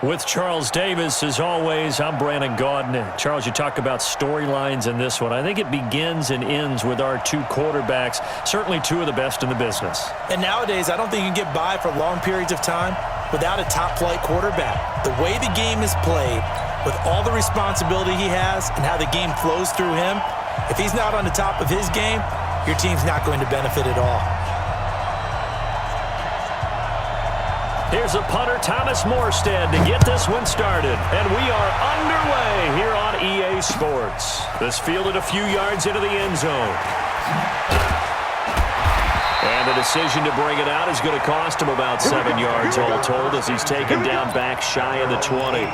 With Charles Davis, as always, I'm Brandon Gaudin. Charles, you talk about storylines in this one. I think it begins and ends with our two quarterbacks, certainly two of the best in the business. And nowadays, I don't think you can get by for long periods of time without a top-flight quarterback. The way the game is played, with all the responsibility he has and how the game flows through him, if he's not on the top of his game, your team's not going to benefit at all. Here's a punter, Thomas Morstead, to get this one started. And we are underway here on EA Sports. This fielded a few yards into the end zone. And the decision to bring it out is going to cost him about 7 yards all told as he's taken down back shy of the 20.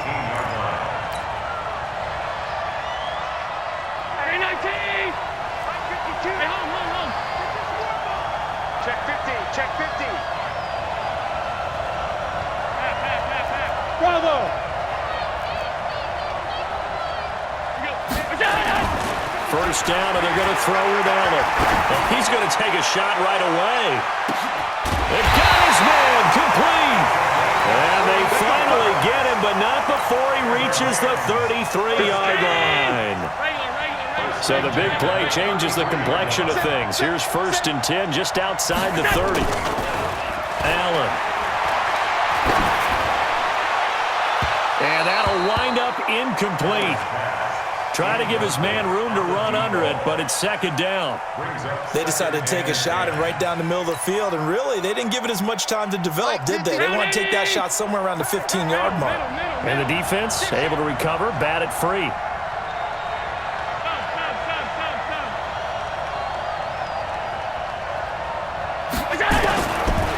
Check 50, check 50. Bravo! First down, and they're going to throw with Allen. And he's going to take a shot right away. They've got his man complete. And they finally get him, but not before he reaches the 33-yard line. So the big play changes the complexion of things. Here's 1st and 10 just outside the 30. Allen. And that'll wind up incomplete. Try to give his man room to run under it, but it's 2nd down. They decided to take a shot and right down the middle of the field, and really, they didn't give it as much time to develop, did they? They want to take that shot somewhere around the 15-yard mark. And the defense able to recover, bat it free.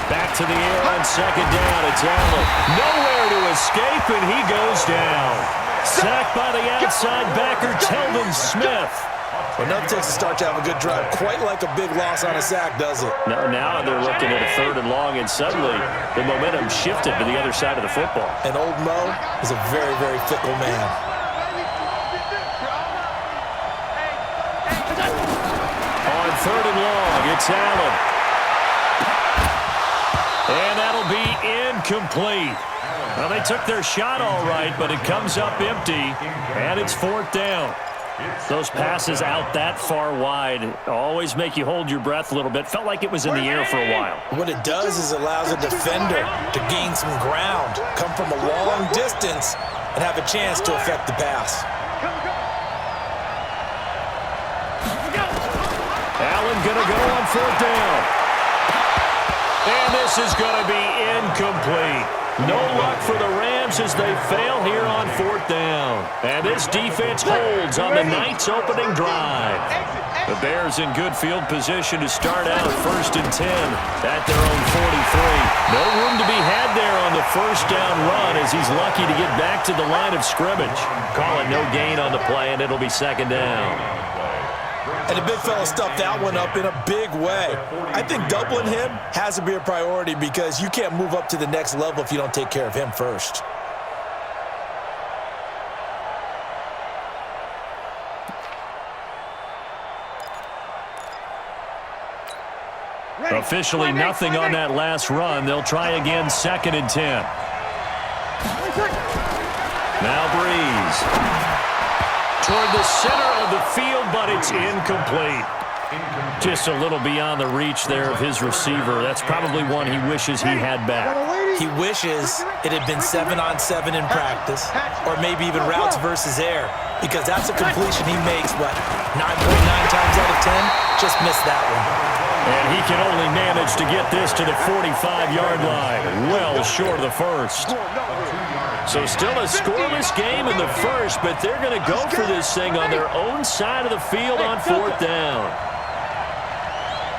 Back to the air on second down. It's Allen. Nowhere to escape, and he goes down. Sacked by the outside backer, Telvin Smith. Well, nothing takes a start to have a good drive. Quite like a big loss on a sack, does it? No, now they're looking at a 3rd and long, and suddenly the momentum shifted to the other side of the football. And old Mo is a very, very fickle man. On 3rd and long, it's Allen. And that'll be incomplete. Well, they took their shot all right, but it comes up empty, and it's 4th down. Those passes out that far wide always make you hold your breath a little bit. Felt like it was in the air for a while. What it does is it allows a defender to gain some ground, come from a long distance, and have a chance to affect the pass. Allen going to go on 4th down. And this is going to be incomplete. No luck for the Rams as they fail here on 4th down. And this defense holds on the night's opening drive. The Bears in good field position to start out 1st and 10 at their own 43. No room to be had there on the 1st down run as he's lucky to get back to the line of scrimmage. Call it no gain on the play, and it'll be 2nd down. And the big fella stuffed that one up in a big way. I think doubling him has to be a priority because you can't move up to the next level if you don't take care of him first. Officially nothing on that last run. They'll try again 2nd and 10. Now Breeze. Toward the center of the field, but it's incomplete. Just a little beyond the reach there of his receiver. That's probably one he wishes he had back. He wishes it had been 7-on-7 in practice, or maybe even routes versus air, because that's a completion he makes, what, 9.9 times out of 10? Just missed that one. And he can only manage to get this to the 45-yard line, well short of the first. So still a scoreless game in the first, but they're going to go for this thing on their own side of the field on 4th down.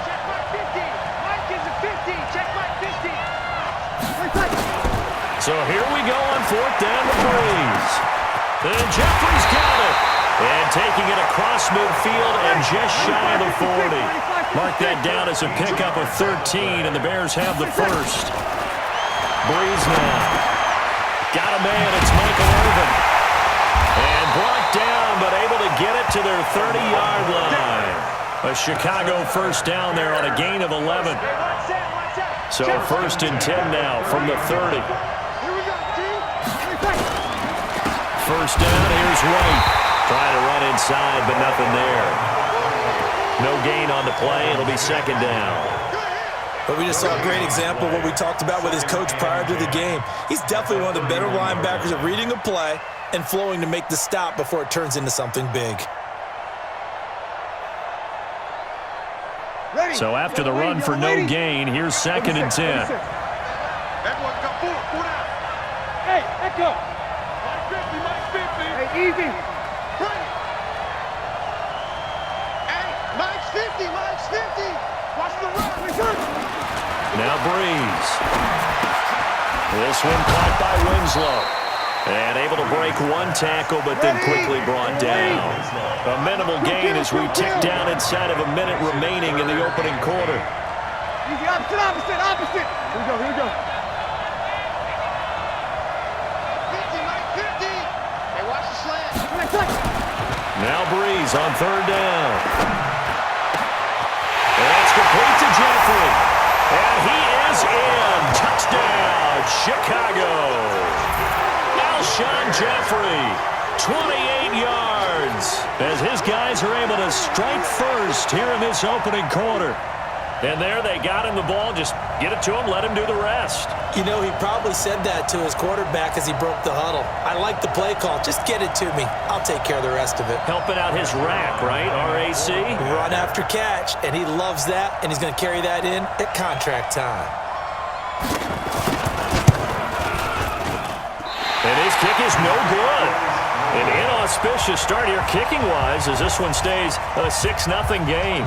Check my 50. Mike is a 50. Check my 50. So here we go on 4th down to Breeze. And Jeffrey's got it. And taking it across midfield and just shy of the 40. Mark that down as a pickup of 13, and the Bears have the first. Breeze now. Got a man, it's Michael Irvin. And brought down, but able to get it to their 30-yard line. A Chicago 1st down there on a gain of 11. So 1st and 10 now from the 30. 1st down, here's White. Trying to run inside, but nothing there. No gain on the play, it'll be 2nd down. But we just saw a great example of what we talked about with his coach prior to the game. He's definitely one of the better linebackers at reading a play and flowing to make the stop before it turns into something big. So after the run for no gain, here's 2nd and 10. Hey, echo. Mike 50. Hey, easy. Hey, Mike's 50. Mike's 50. Watch the run. Now Breeze. This one caught by Winslow. And able to break one tackle, but then quickly brought down. A minimal gain as we tick down inside of a minute remaining in the opening quarter. Easy, opposite. Here we go. 50, Mike 50. Hey, watch the slant. Now Breeze on 3rd down. And it's complete to Jeffrey. And he is in. Touchdown, Chicago. Alshon Jeffrey, 28 yards. As his guys are able to strike first here in this opening quarter. And there they got him the ball. Just get it to him, let him do the rest. You know, he probably said that to his quarterback as he broke the huddle. I like the play call. Just get it to me. I'll take care of the rest of it. Helping out his rack, right? RAC? Run after catch, and he loves that, and he's going to carry that in at contract time. And his kick is no good. An inauspicious start here kicking-wise as this one stays a 6-0 game.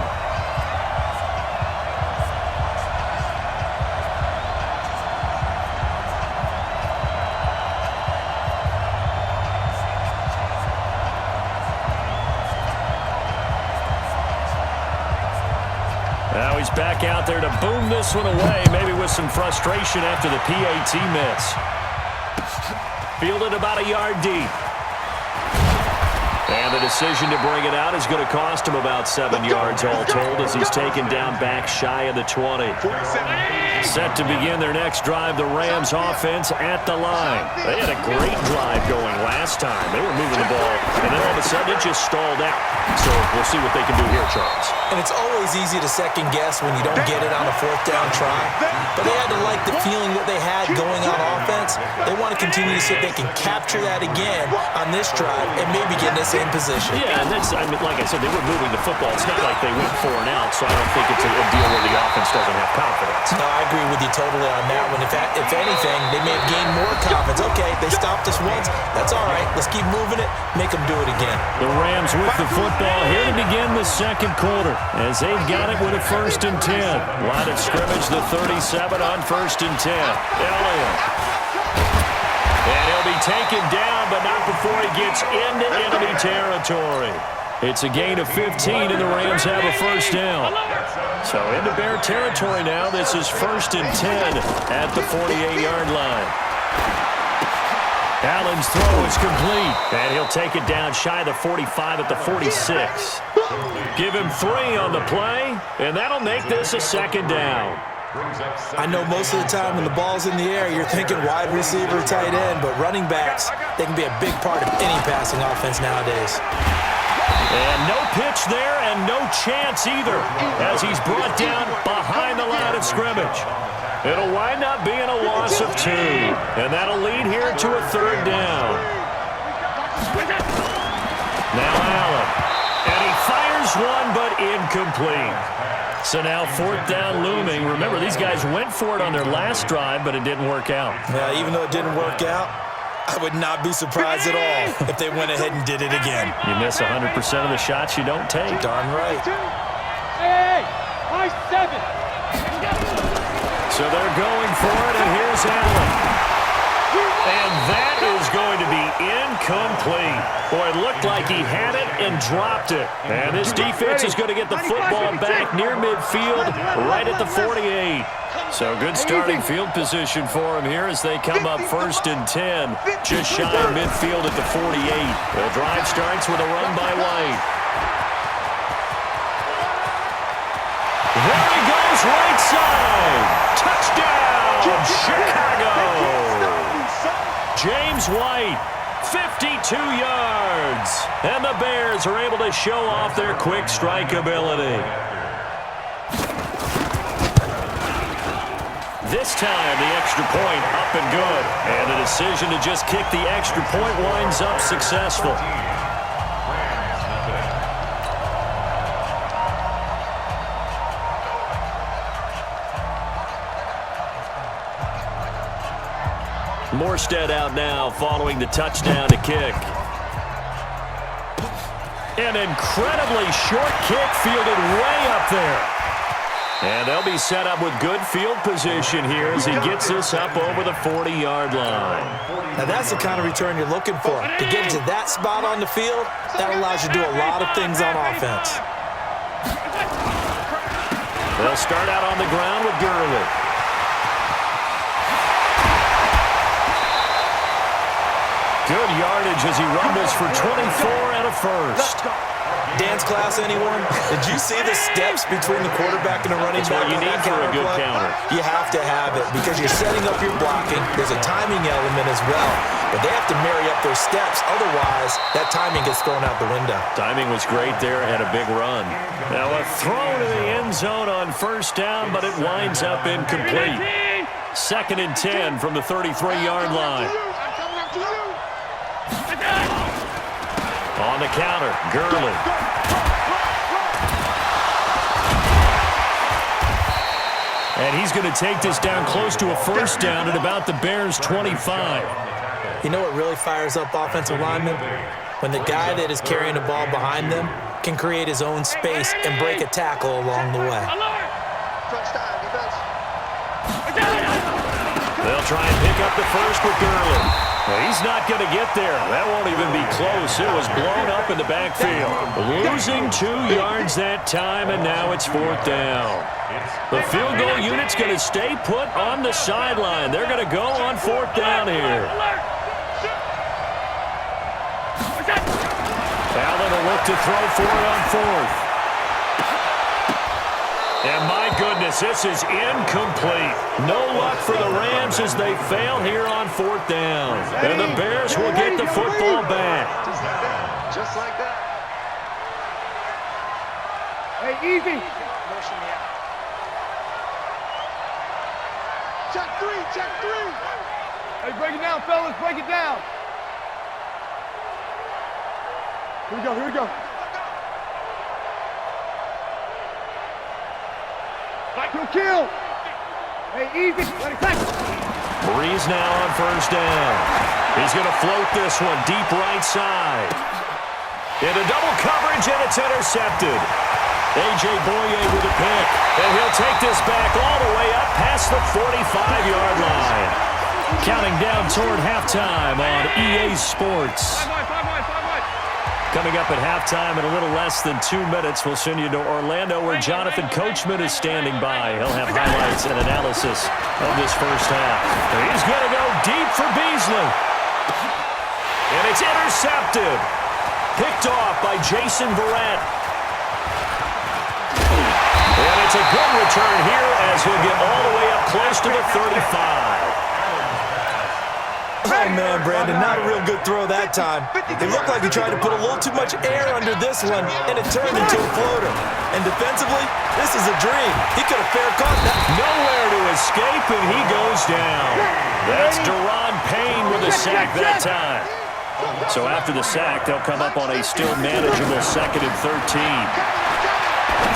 Now he's back out there to boom this one away, maybe with some frustration after the PAT miss. Fielded about a yard deep. And the decision to bring it out is going to cost him about 7 yards all told as he's taken down back shy of the 20. Set to begin their next drive, the Rams offense at the line. They had a great drive going last time. They were moving the ball, and then all of a sudden it just stalled out. So we'll see what they can do here, Charles. And it's always easy to second guess when you don't get it on a fourth down try. But they had to like the feeling that they had going on offense. They want to continue to see if they can capture that again on this drive and maybe get this in position. Yeah, and that's, I mean, like I said, they were moving the football. It's not like they went 4 and out, so I don't think it's a deal where the offense doesn't have confidence. No, I agree with you totally on that one. If anything, they may have gained more confidence. Okay, they stopped us once. That's all right. Let's keep moving it. Make them do it again. The Rams with the football here to begin the second quarter as they've got it with a 1st and 10. Line of scrimmage, the 37 on 1st and 10. Elliott. And he'll be taken down, but not before he gets into enemy territory. It's a gain of 15, and the Rams have a 1st down. So into Bear territory now. This is 1st and 10 at the 48-yard line. Allen's throw is complete, and he'll take it down shy of the 45 at the 46. Give him 3 on the play, and that'll make this a 2nd down. I know most of the time when the ball's in the air, you're thinking wide receiver, tight end, but running backs, they can be a big part of any passing offense nowadays. And no pitch there and no chance either as he's brought down behind the line of scrimmage. It'll wind up being a loss of 2, and that'll lead here to a 3rd down. Now Allen, and he fires one but incomplete. So now 4th down looming. Remember, these guys went for it on their last drive, but it didn't work out. Yeah, even though it didn't work out, I would not be surprised at all if they went ahead and did it again. You miss 100% of the shots you don't take. Darn right. Hey, high 7. So they're going for it, and here's Allen. And that is going to be incomplete. Boy, it looked like he had it and dropped it. And this defense is going to get the football back near midfield, right at the 48. So good starting field position for him here as they come up 1st and 10, just shy of midfield at the 48. The drive starts with a run by White. There he goes, right side. Touchdown, Chicago. James White, 52 yards. And the Bears are able to show off their quick strike ability. This time, the extra point up and good. And the decision to just kick the extra point winds up successful. Morstead out now following the touchdown to kick. An incredibly short kick fielded way up there. And they'll be set up with good field position here as he gets this up over the 40-yard line. Now that's the kind of return you're looking for. To get to that spot on the field, that allows you to do a lot of things on offense. They'll start out on the ground with Gurley. Good yardage as he rumbles for 24 and a 1st. Dance class, anyone? Did you see the steps between the quarterback and the running back? That's what you need for a good counter. You have to have it because you're setting up your blocking. There's a timing element as well. But they have to marry up their steps. Otherwise, that timing gets thrown out the window. Timing was great there and a big run. Now a throw to the end zone on 1st down, but it winds up incomplete. 2nd and 10 from the 33-yard line. On the counter, Gurley. And he's going to take this down close to a 1st down at about the Bears' 25. You know what really fires up offensive linemen? When the guy that is carrying the ball behind them can create his own space and break a tackle along the way. They'll try and pick up the 1st with Gurley. He's not going to get there. That won't even be close. It was blown up in the backfield. Losing 2 yards that time, and now it's 4th down. The field goal unit's going to stay put on the sideline. They're going to go on 4th down here. Allen will look to throw for it on 4th. And my goodness, this is incomplete. No luck for the Rams as they fail here on 4th down. And the Bears will get the football back. Just like that. Just like that. Hey, easy. Motion me out. Check 3, check 3. Hey, break it down, fellas. Break it down. Here we go, here we go. Kill. Hey, easy. Let it catch. Breeze now on 1st down. He's going to float this one deep right side. Into double coverage, and it's intercepted. A.J. Boye with a pick. And he'll take this back all the way up past the 45-yard line. Counting down toward halftime on EA Sports. Coming up at halftime in a little less than 2 minutes, we'll send you to Orlando where Jonathan Coachman is standing by. He'll have highlights and analysis of this first half. He's going to go deep for Beasley. And it's intercepted. Picked off by Jason Verrett. And it's a good return here as he'll get all the way up close to the 35. Oh, man, Brandon, not a real good throw that time. It looked like he tried to put a little too much air under this one, and it turned into a floater. And defensively, this is a dream. He could have fair caught that. Nowhere to escape, and he goes down. That's Deron Payne with a sack that time. So after the sack, they'll come up on a still manageable 2nd and 13.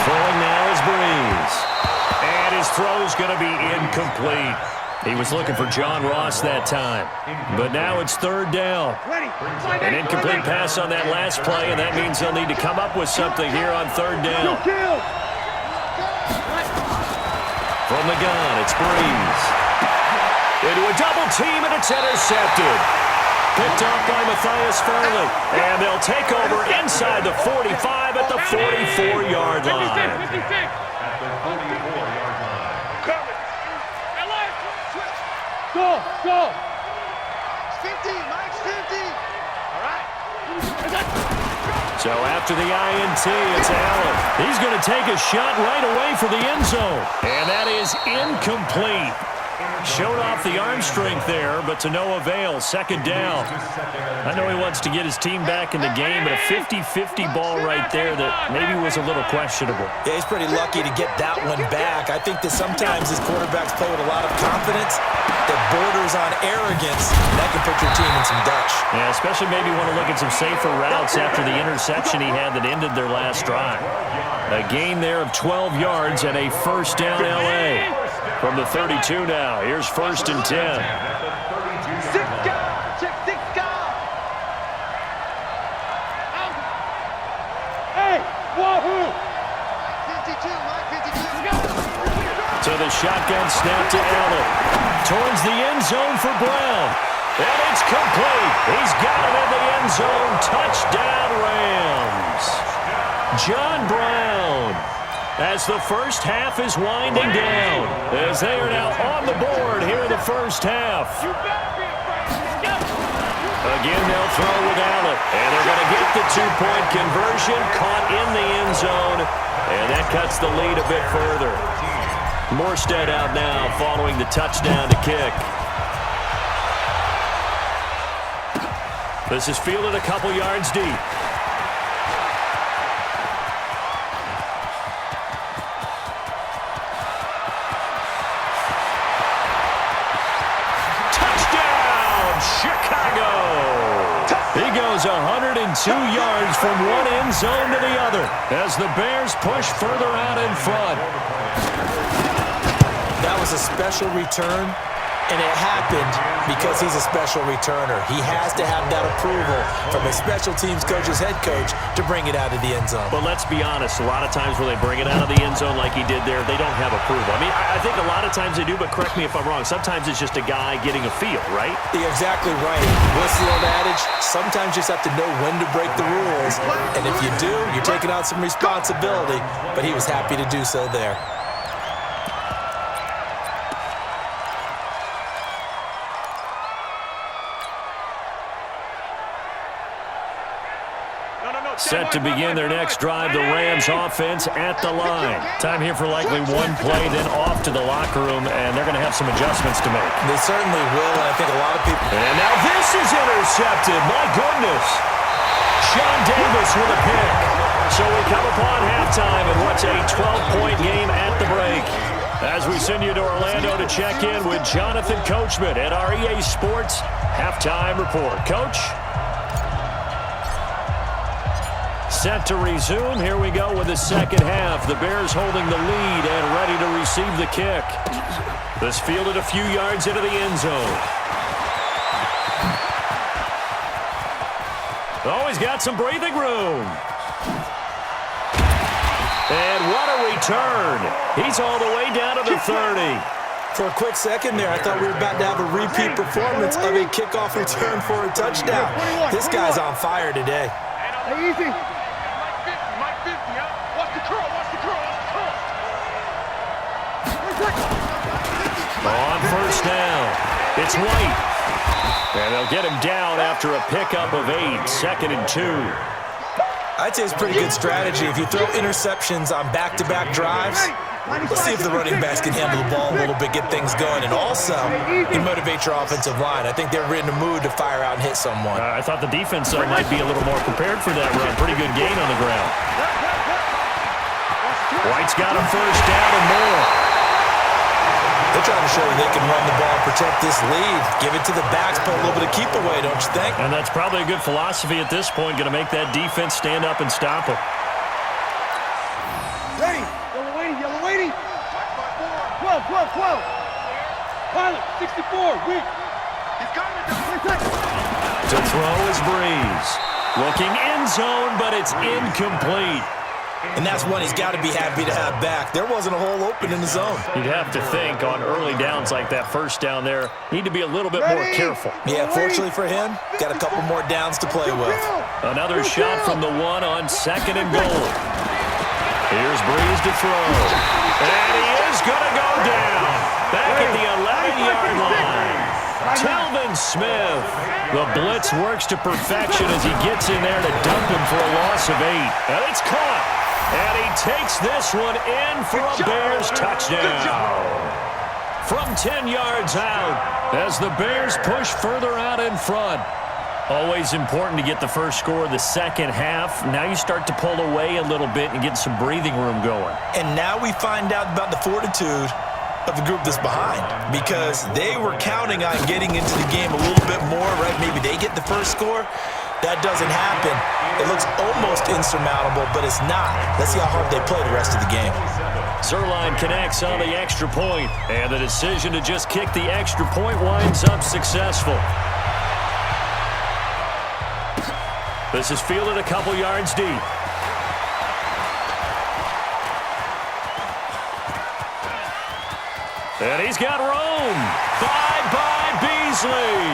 Throwing now is Breeze. And his throw's going to be incomplete. He was looking for John Ross that time. But now it's 3rd down. An incomplete pass on that last play, and that means they'll need to come up with something here on 3rd down. From the gun, it's Breeze. Into a double team, and it's intercepted. Picked off by Matthias Farley. And they'll take over inside the 45 at the 44-yard line. Go, go. 50, Mike's 50. All right. So after the INT, it's Allen. He's going to take a shot right away for the end zone. And that is incomplete. Showed off the arm strength there, but to no avail. 2nd down. I know he wants to get his team back in the game, but a 50-50 ball right there that maybe was a little questionable. Yeah, he's pretty lucky to get that one back. I think that sometimes his quarterbacks play with a lot of confidence that borders on arrogance. That can put your team in some Dutch. Yeah, especially maybe want to look at some safer routes after the interception he had that ended their last drive. A gain there of 12 yards and a 1st down L.A. From the 32 now. Here's 1st and 10. Hey, wahoo! 52, Mike, 52. So the shotgun snap to Allen. Towards the end zone for Brown. And it's complete. He's got it in the end zone. Touchdown, Rams. John Brown. As the first half is winding down, as they are now on the board here in the first half. Again, they'll throw with Allen, and they're going to get the 2-point conversion, caught in the end zone, and that cuts the lead a bit further. Morstead out now following the touchdown to kick. This is fielded a couple yards deep. He goes 102 yards from one end zone to the other as the Bears push further out in front. That was a special return, And it happened because he's a special returner. He has to have that approval from his special teams coach's head coach to bring it out of the end zone. But let's be honest, a lot of times when they bring it out of the end zone like he did there, they don't have approval. I mean, I think a lot of times they do, but correct me if I'm wrong. Sometimes it's just a guy getting a feel, right? You're exactly right. What's the old adage? Sometimes you just have to know when to break the rules. And if you do, you're taking on some responsibility. But he was happy to do so there. Set to begin their next drive, the Rams offense at the line. Time here for likely one play, then off to the locker room, and they're going to have some adjustments to make. They certainly will, and I think a lot of people... And now this is intercepted. My goodness. Sean Davis with a pick. So we come upon halftime in what's a 12-point game at the break. As we send you to Orlando to check in with Jonathan Coachman at our EA Sports Halftime Report. Coach? Set to resume. Here we go with the second half. The Bears holding the lead and ready to receive the kick. This fielded a few yards into the end zone. Oh, he's got some breathing room. And what a return. He's all the way down to the 30. For a quick second there, I thought we were about to have a repeat performance of a kickoff return for a touchdown. This guy's on fire today. Hey, easy. Mike 50, huh? Watch the curl, watch the curl, watch the curl. On first down, it's White. And they'll get him down after a pickup of 8, 2nd and 2. I'd say it's pretty good strategy. If you throw interceptions on back-to-back drives, let's see if the running backs can handle the ball a little bit, get things going, and also you motivate your offensive line. I think they're in the mood to fire out and hit someone. I thought the defense might be a little more prepared for that run. Pretty good gain on the ground. White's got him first down and more. They're trying to show that they can run the ball, protect this lead, give it to the backs, put a little bit of keep away, don't you think? And that's probably a good philosophy at this point, going to make that defense stand up and stop him. Ready. Yellow waiting, yellow waiting. 12. Pilot, 64, weak. He's coming. To throw is Breeze. Looking end zone, but it's incomplete. And that's one he's got to be happy to have back. There wasn't a hole open in the zone. You'd have to think on early downs like that first down there, need to be a little bit more careful. Yeah, fortunately for him, got a couple more downs to play with. Another shot from the one on 2nd and goal. Here's Breeze to throw. And he is going to go down. Back at the 11-yard line. Telvin Smith. The blitz works to perfection as he gets in there to dump him for a loss of 8. And it's caught. And he takes this one in for a Bears touchdown. From 10 yards out as the Bears push further out in front. Always important to get the first score of the second half. Now you start to pull away a little bit and get some breathing room going. And now we find out about the fortitude of the group that's behind, because they were counting on getting into the game a little bit more, right? Maybe they get the first score. That doesn't happen. It looks almost insurmountable, but it's not. Let's see how hard they play the rest of the game. Zerline connects on the extra point, and the decision to just kick the extra point winds up successful. This is fielded a couple yards deep. And he's got room. Bye-bye, Beasley.